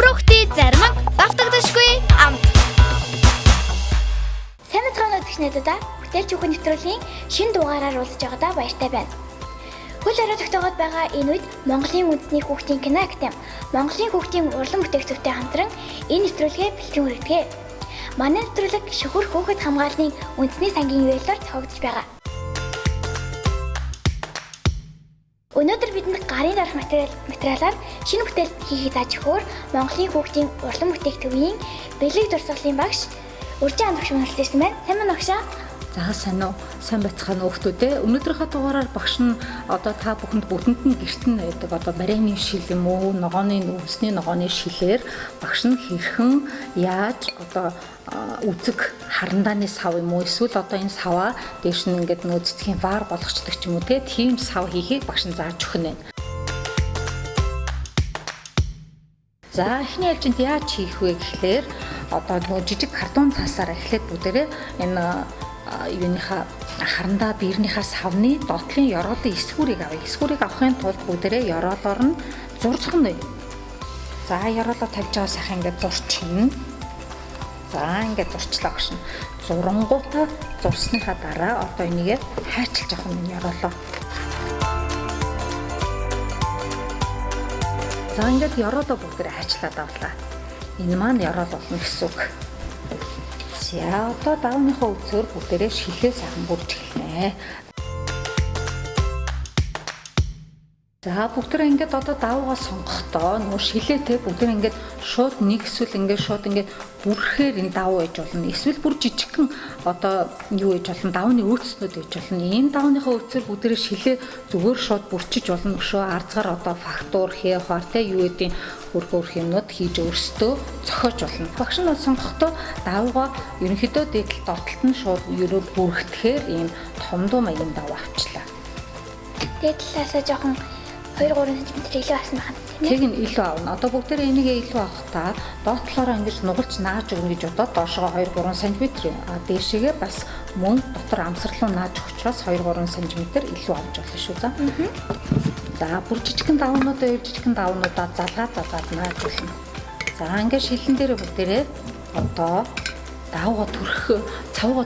хүүхдийн зарим давтагдашгүй амт. Сайн мэцхан үзэгчнээдээ бүтээлч хүүхэн нэвтрүүлгийн шинэ дугаараар уулзж байгаадаа баяртай байна. Хөл орой тогтоогод байгаа энэ үед Монголын үндэсний хүүхдийн кино академи, Монголын хүүхдийн урлан бүтээгдэхүүнтэй хамтран энэ нэвтрүүлгээ бэлтгэн хүргэдэг. Манай нэвтрүүлэг шөхөр хүүхэд хамгааллын үндэсний сангийн үеэлээр зохиогдож байгаа. Өнөөдөр бидэнд гарын дарах материалаар шинэ бүтээл хийхийг зааж өгөхөөр Монголын хүүхдийн урлан бүтээгдэхүүний бэлэг дурсгалын багш Үржин андагш мөн хэлсэн байна. Сайн байна багшаа? За сайн уу. Сайн байцгаана хүүхдүүдээ. Өнөөдрийнхөө дугаараар багш нь одоо та бүхэнд бүгдэнд нь гэрт нь байдаг одоо барайны шил юм уу, ногооны үндэсний ногооны шилээр багш нь хэрхэн яаж одоо үзэг харандааны сав юм уу эсвэл одоо энэ саваа дээш нь ингээд нөгөө цэцгийн вар болгочдөг ч юм уу тийм сав хийхийг багш нь зааж өгөх нь. За эхний ээлжинд яаж хийх вэ гэхлээр одоо нөгөө жижиг картон цаасаар эхлээд бүгдээрээ энэ юуныхаа харандаа биернийхээ савны доотлын ёроолын эсгүүрийг авъя. Эсгүүрийг авахын тулд бүгдээрээ ёроолоор нь зурчих нь. За ёроолоо тавьж байгаа сайхан ингээд зурчихна. За ингээд зурчлаа багш нь. Зурангуудаа зурсныхаа дараа одоо энийгээ хайчилж авах нь ёроолоо. За ингээд ёроолоо бүгдээрээ хайчлаад авлаа. Энэ маань ёроол болно гэсэн үг. За одоо давааныхаа үзээр бүгдээрээ шилээ сайхан бүрж эхэлнэ. За бүгдээ ингээд одоо даваагаа сонгохдоо нөгөө шилээтэй бүгдээ ингээд шууд нэг эсвэл ингээд шууд ингээд бүрхээр энэ даваа ээж болно. Эсвэл бүр жижигхэн одоо юу ээж болно, давааны өөцнүүд ээж болно. Энэ давааныхаа өөцөөр бүгдээ шилээ зүгээр шууд бүрчиж болно. Өшөө арцгаар одоо фактур, хээ, хуартай юу гэдгийг хөрх юмнууд хийж өөрсдөө зохиож болно. Багш нь сонгохдоо даваагаа ерөнхийдөө дээдл доотлолт нь шууд ерөө бүргэтгэхээр ийм томдуу маягийн даваа авчлаа. Дээдлээсээ жоохон 2-3 см илүү авсан байна. Тэг нь илүү авна. Одоо бүгдээрээ энийгээ илүү авахдаа доотлохоор ингэж нугалж нааж өгнө гэж бодоод доошогоо 2-3 см дээшээгээ бас мөн дотор амсралуу нааж өгч учраас 2-3 см илүү авч болно шүү за. За бүр жижигхэн даваануудаа залгаад нааж болно. За ингээд шилэн дээр бүгдээрээ одоо цавгаа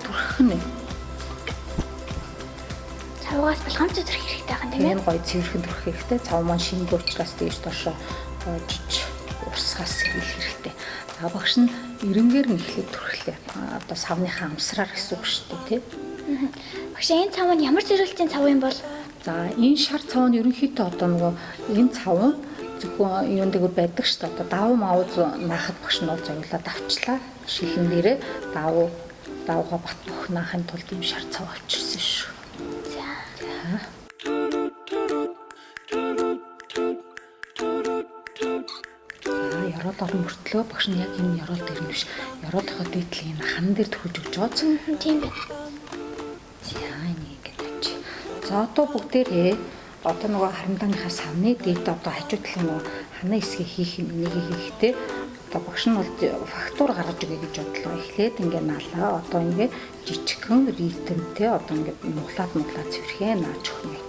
түрхэх нь. Цавгаас болгоомж төрөх хэрэгтэй байгаа юм тийм ээ. Энэ гоё цэвэрхэн төрөх хэрэгтэй. Цав маань шингэ учраас дээш доошоо жиж урсгаас хийх хэрэгтэй. За багш нь эренгээр нь эхлээд төрхлээ. Одоо савныхаа амсраар гэсэн үг шүү дээ тий. Багш энэ цав нь ямар зэрэглэлийн цав юм бол? За энэ шар цав нь ерөнхийдөө одоо нөгөө энэ цав зөвхөн юун дээр байдаг шүү дээ. Одоо давуу маавз наахад багш нь бол зовлоод авчлаа. Шилэн дээрээ давууга бат бөх наахын тулд юм шар цав авчирсан шүү. Ёроолоор мөртлөө багш нь яг энэ ёроол дээр нь биш. Ёроолынхоо дээдлийн хан дээр төхөж өгч байгаа. Тийм байна. За энийг гэж. За одоо бүгдээрээ одоо нөгөө харандааныхаа савны дээд одоо хажуу талын нөгөө хана хэсгийг хийх юм энийг хийхдээ одоо багш нь бол фактур гаргаж өгье гэж бодлоо. Эхлээд ингээ налаа. Одоо ингээ жижигхэн ритмтэй одоо ингээ нуглаад цэвэрхэн нааж өгнө.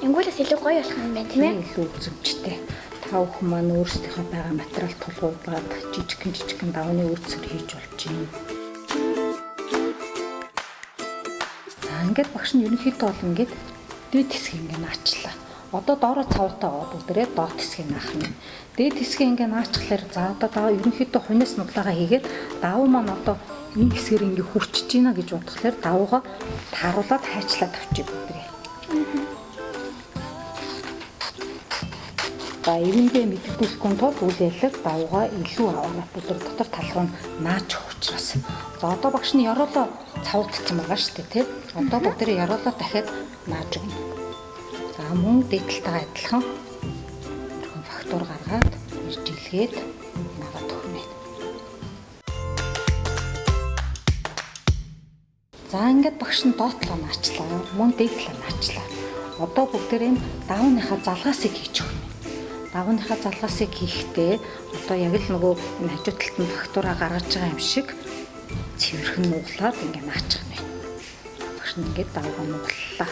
Ингүүлээс илүү гоё болох юм байна тийм ээ. Илүү үзмжтэй. Та бүхэн маань өөрсдийнхөө байгаа материал тулгуурлаад жижигхэн давны үрцэр хийж болж байна. За ингээд багш нь ерөнхийдөө бол ингээд дээд хэсгийг ингээд наачлаа. Одоо доороо цавтай байгаа бүгдээрээ доод хэсгийг наах нь. Дээд хэсгийг ингээд наачхлаар за одоо даваа ерөнхийдөө хунаас нуглаагаа хийгээд давуу маань одоо энэ хэсгээр ингээд хүрчиж байна гэж бодохлоор давуугаа тааруулаад хайчлаад авчиг бүгдээ. За эренгээ мэдгүүлэхгүй тул үйл ялэг давуугаа илүү аваад бүлэр дотор талруу нааж өгөх учраас. За одоо багш нь ёроолоо цавдсан байгаа шүү дээ тий. Одоо бүгдээрээ ёроолоо дахиад нааж өгнө. За мөн дээдлэлтэйгээ адилхан фактур гаргаад ирж илгээд наваад өгнө. За ингээд багш нь доотлоо наачлаа. Мөн дээдлээ наачлаа. Одоо бүгдээрээ давааныхаа залгаасыг хийж өгнө. Давааныхаа залгаасыг хийхдээ одоо яг л нөгөө энэ хажуу талд нь фактураа гаргаж байгаа юм шиг цэвэрхэн нуглаад ингээ наачих юм байна. Багш нь ингээ даваа нуглалаа.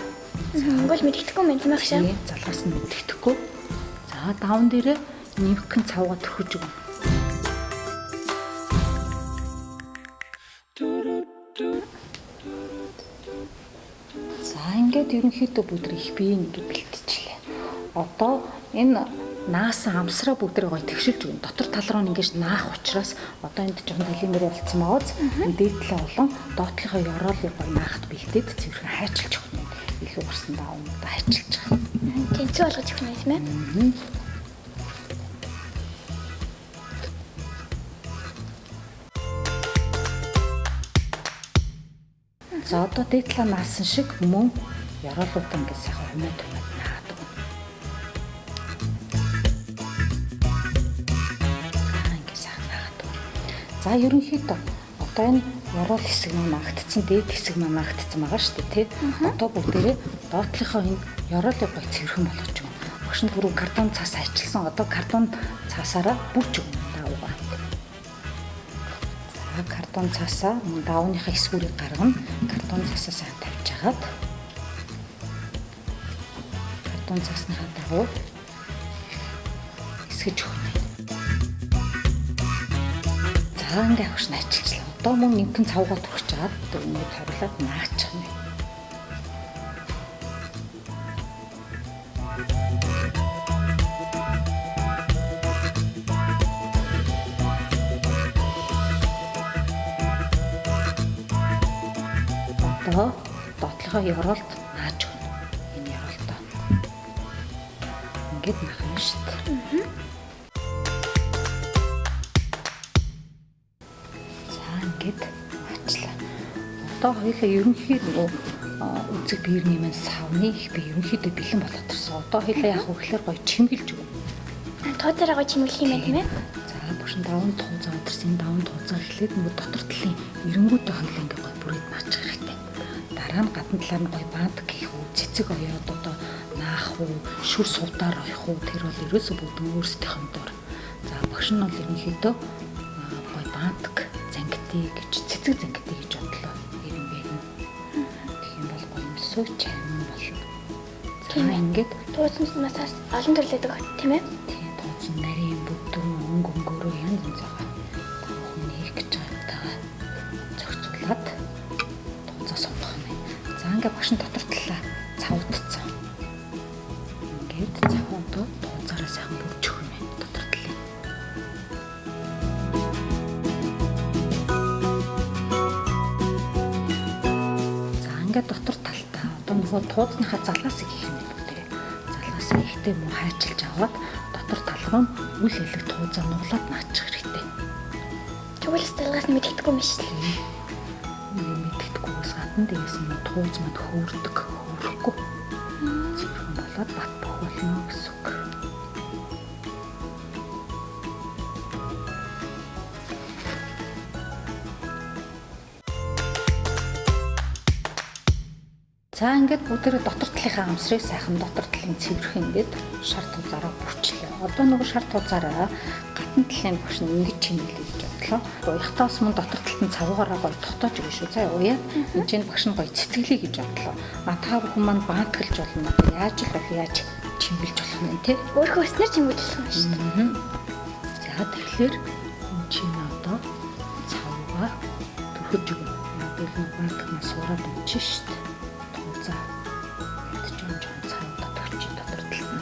Монгол мэддэхгүй юм тийм багш. Залгаас нь мэддэхгүй. За даван дээрээ нэмхэн цавгаа төрхөж өгнө. За ингээд ерөнхийдөө бүдрийг их биеийн ингээд бэлтжлээ. Одоо энэ наасан амсраа бүдрийг гоё тэгшилж өгнө. Дотор тал руу ингээд наах учраас одоо энд жоохон талимэр болцсон мааз дээд талаа болон доотлохоо ёроолыг гоё наахад бэлдээд цэвэрхэн хайчилж өгнө. Илүү гарсан даавуудаа хайчилж байгаа. Тэнцүү болгож өгнө юм ээ. За одоо дээд талаа наасан шиг мөн ёроолуудаа ингээд сайхан хумаад наадаг. Ингээд сайхан наадаг. За ерөнхийдөө одоо энэ ёроол хэсэг маань наагтцсан, дээд хэсэг маань наагтцсан байгаа шүү дээ, тий. Одоо бүгдээрээ доотлохоо энэ ёроолыг гоё цэвэрхэн болгож өгнө. Багш нь түрүү картон цаас ажигласан. Одоо картон цаасаараа бүрж өгнө даавгаа. За картон цаасаа даавныхаа эсвүрийг гаргана. Картон цаасаа сайн тавьж агаад картон цаасныхаа дагуу эсгэж өгнө. За ингээ авах нь ажиллажлаа. Одоо мөн нэмхэн цавгаа түрхэж чаад дөрөвний тавилаад наачих нь. Одоо доотлохоо ёроолд нааж өгнө. Энэ ёроолдоо. Ингээд наах юм шүү дээ. За ингээд аачлаа. Одоо хоёулаа ерөнхий нөгөө үзэг биерний маань савны их би ерөнхийдөө бэлэн болоод ирсэн. Одоо хоёулаа яг хөглөр гоё чимгэлж өгнө. Тууцаараа гоё чимэглэх юм байна тийм ээ. За багш даван туузаа өдөрсөн даван туузаа эхлээд нөгөө дотор талын эренгүүтэй хоёулаа ингээ гоё бүрээд наачих хэрэгтэй. Дараа нь гадна талаар нь гоё банд гэх үү, цэцэг оёод одоо наах уу, шүр сувдаар оих уу тэр бол ерөөсөө бүгд өөрсдийнх дор. За багш нь бол ерөнхийдөө гоё банд зангидий гэж цэцэг зангидий гэж бодлоо. Ирэн байна. Тэгэх юм бол гоё өмсөө чарман болно. За ингээд Тууцнаас олон төрлөдөг тийм ээ. тийм тууцн нарийн бүдүүн өнгөрөө янз янз байгаа. Хүн хийх гэж байгаагаа зохицуулаад тууцаа сонгох юм байна. За ингээд багш нь дотор талаа цавдцсан. Ингээд цавдаа тууцаараа сайхан бүрж өгөх юм байна дотор талыг. За ингээд дотор талтаа одоо нөгөө тууцныхаа залгаасыг хийх юм байна. Залгаасаа ихтэй муу хайчилж аваад дотор талруу нь үл хэлэг туузаа нуглаад наачих хэрэгтэй. Тэгвэл залгаас нь мэддэггүй юм шиг л. Мэддэхгүйгээс гадна дээрээс нь тууз манд хөөрдөг, хөөрөхгүй. Зөвхөн болоод бат бох болно гэсэн үг. За ингээд бүгдээ дотор талынхаа амсрыг сайхан дотор талын цэвэрхэн ингээд шар туузаараа бүрчлээ. Одоо нөгөө шар туузаараа гадна талын багш нь ингэж чимэглэе гэж бодлоо. Уяхтаас мөн дотор талд нь цавгаараа гоё тогтоож өгнө шүү. За уяа энэ чинь багш нь гоё цэцгэлээ гэж бодлоо. Та бүхэн маань баатгалж болно. Яаж л бол яаж чимгэлж болох юм те. Өөрөө өснөр чимгэлж болох юм шүү дээ. За тэгэхээр энэ чинь одоо цавгаа төрхөж өгнө. Одоо энэ баатгалнаас сураад унчих шүү дээ. За ядчсан жон цаавда төгчид дотор тална.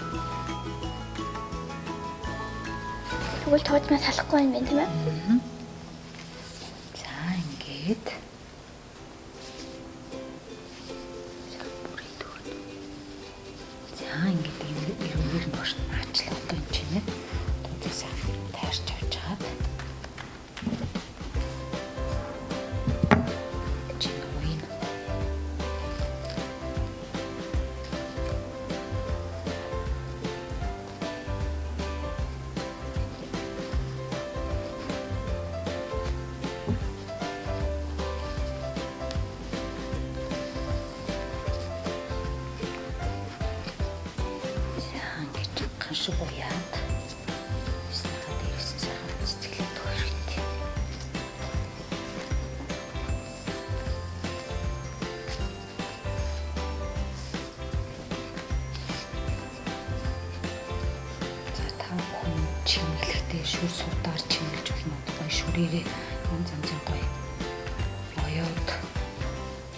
Тэгвэл тууцнаас салахгүй юм байна тийм ээ. За ингээд бүрээд өгнө. За ингээд ирүүгээр нь бошно аачлаа одоо энэ чинь тууцаа таарч авч чаад. Шиг уяад снага дээрээс сайхан цэцгэлээд өгөх хэрэгтэй. За та бүхэн шүр суудаар чимэлж болно. Гоё шүрээрээ янз янзын гоё боёод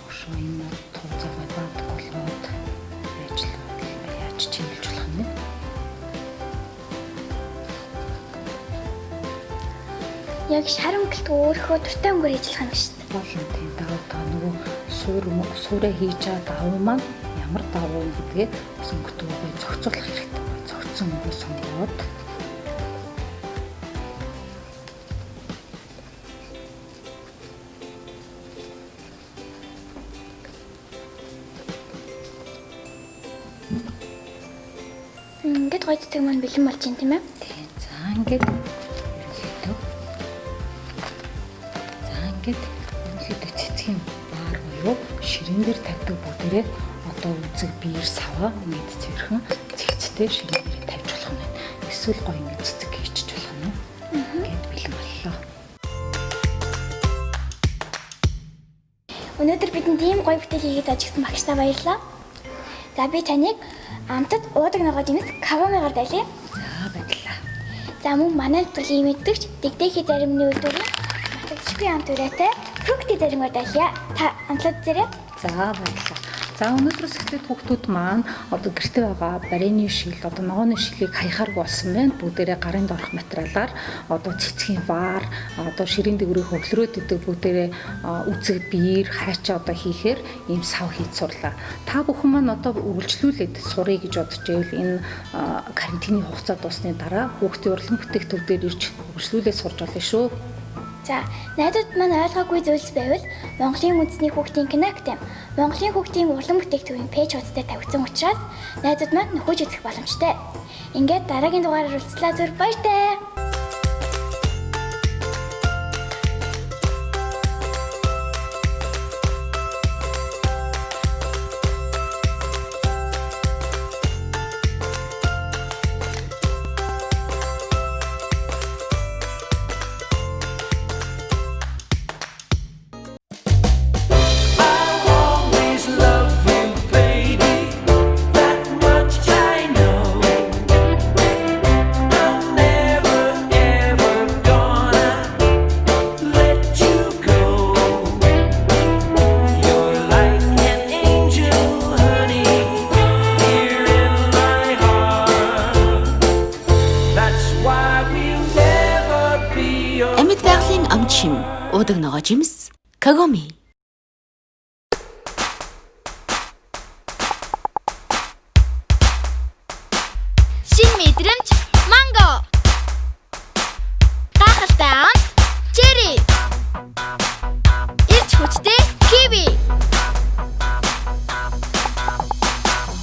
ошоо энэ тууцаагаа банд болгоод яаж чимэлж болох юм бэ? Яг шар өнгөлтөө өөрийнхөө дуртай өнгөөр хийж болох юм шүү дээ. Болно тийм даваа нөгөө суурэ хийж байгаа давуу маань ямар давуу юм гэдгээ бас өнгөтөөгөө зохицуулах хэрэгтэй. Зохицсон өнгөө сонгоод Ингээд гоё цэцэг маань бэлэн болж байна тийм ээ. тийм за ингээд ерөнхийдөө цэцгийн баар буюу ширэн дээр тавьдаг бүгдээрээ одоо үзэг биер саваа мэд зэрхэн цэгцтэй ширэн дээр тавьж болох нь байна. Эсвэл гоё ингэ цэцэг хийчих болох нь. Гэт бэлэн боллоо. Өнөөдөр бидэнд ийм гоё бүтээл хийгээд ажигсан багштай баярлалаа. За би таныг амтад уудаг ногоо жимс кавамигаар дайлаа. За баярлалаа. За мөн манай нэвтрүүлгийн мэддэгч дэгдэхий заримны үйлдвэрийн математикийн амт үрээтэй фрукти заримгаар дайлаа. Та амтлаад зэрэг. За баярлалаа. За өнөөдрөөс эхлээд хүүхдүүд маань одоо гэрте байгаа барины шил одоо ногооны шилийг хаяхааргүй болсон байна. Бүгдээрээ гарын доорх материалаар одоо цэцгийн ваар одоо ширийн дээгүүрийг хөглөрөөд идэг бүгдээрээ үзэг биер хайчаа одоо хийхээр ийм сав хийж сурлаа. Та бүхэн маань одоо үргэлжлүүлээд сурыг гэж бодож байвал энэ карантины хугацаа дуусны дараа хүүхдийн урлан бүтээгдэхүүнээр ирж үргэлжлүүлээд сурж болно шүү. За, найзууд маань ойлгоогүй зүйлс байвал Монголын үндэсний хүүхдийн киноактем, Монголын хүүхдийн урлан бүтээгдэхүүний пэйж хуудастай тавигдсан учраас найзууд маань нөхөж үзэх боломжтой. Ингээд дараагийн дугаараар уулзлаа зүр баяртай. Амчим уудаг ногоо жимс Kagome. Шин мэдрэмж манго. Гахалтай ам черри. Ирч хүчтэй киви.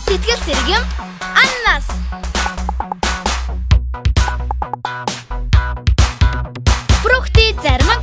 Сэтгэл сэргэм ананас. Фрукти зармаг